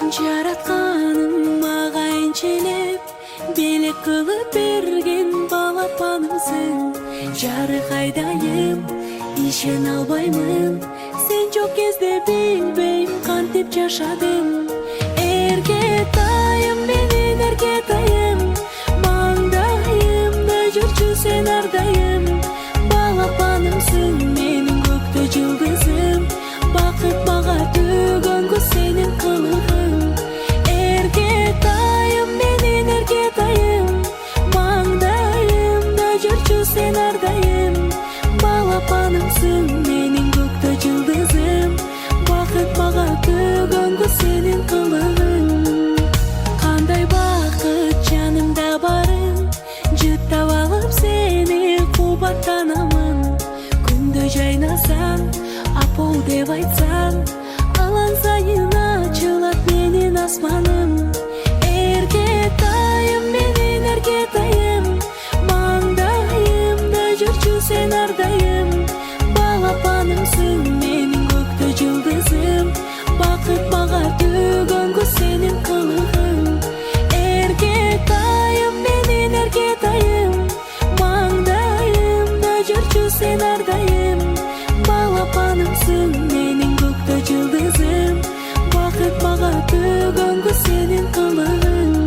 Жаратканың мага энчелеп белек кылып берген балапанымсың. Жарык айдайым, ишен албаймын. Сен жок кезде билбейм кантип жашадым. Эркетайым, менин эркетайым, маңдайымда жүрчү сен ардайым. Балапанымсың, менин көктө жылдызым. Бакыт мага төгөнгө сенин кылыгың. Эркетайым, менин эркетайым, маңдайымда жүрчү сен ардайым. Балапанымсың, менин көктө жылдызым. Бакыт мага төгөнгө сенин кылыгың. Кандай бакыт жанымда барың, жыттап алып сени кубаттанамын. Күндө жайнасаң, апол деп айтсаң, алан сайын ачылат менин асманым. Эркетайым, менин эркетайым, маңдайымда жүрчү сен ардайым. Балапанымсың, менин көктө жылдызым. Бакыт мага төгөнгө сенин кылыгың. Эркетайым, менин эркетайым, маңдайымда жүрчү сен ардайым. Балапанымсың, менин көктө жылдызым. Бакыт мага төгөнгө сенин кылыгың.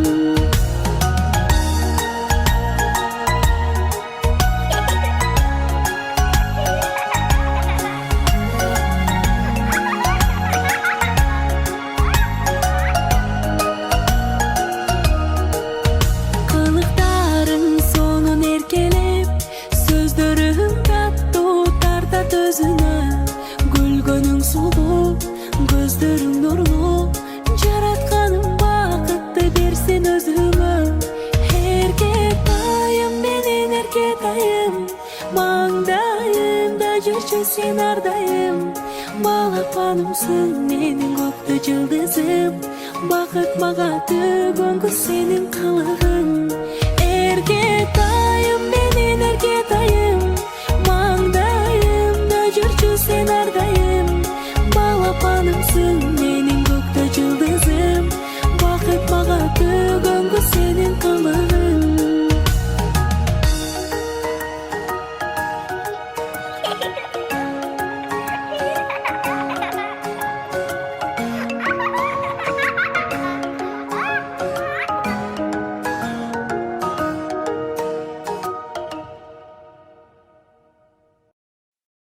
Кылыктарың сонун эркелеп, сөздөрүң таттуу тартат өзүнө. Күлгөнүң сулуу, көздөрүң нурлуу, жаратканың бакытты берсин өзүңө. Эркетайым, менин эркетайым, маңдайымда жүрчү сен ардайым. Балапанымсың, менин көктө жылдызым. Бакыт мага төгөнгө сенин кылыгың. Эркетайым, менин эркетайым, маңдайымда жүрчү сен ардайым. Балапанымсың,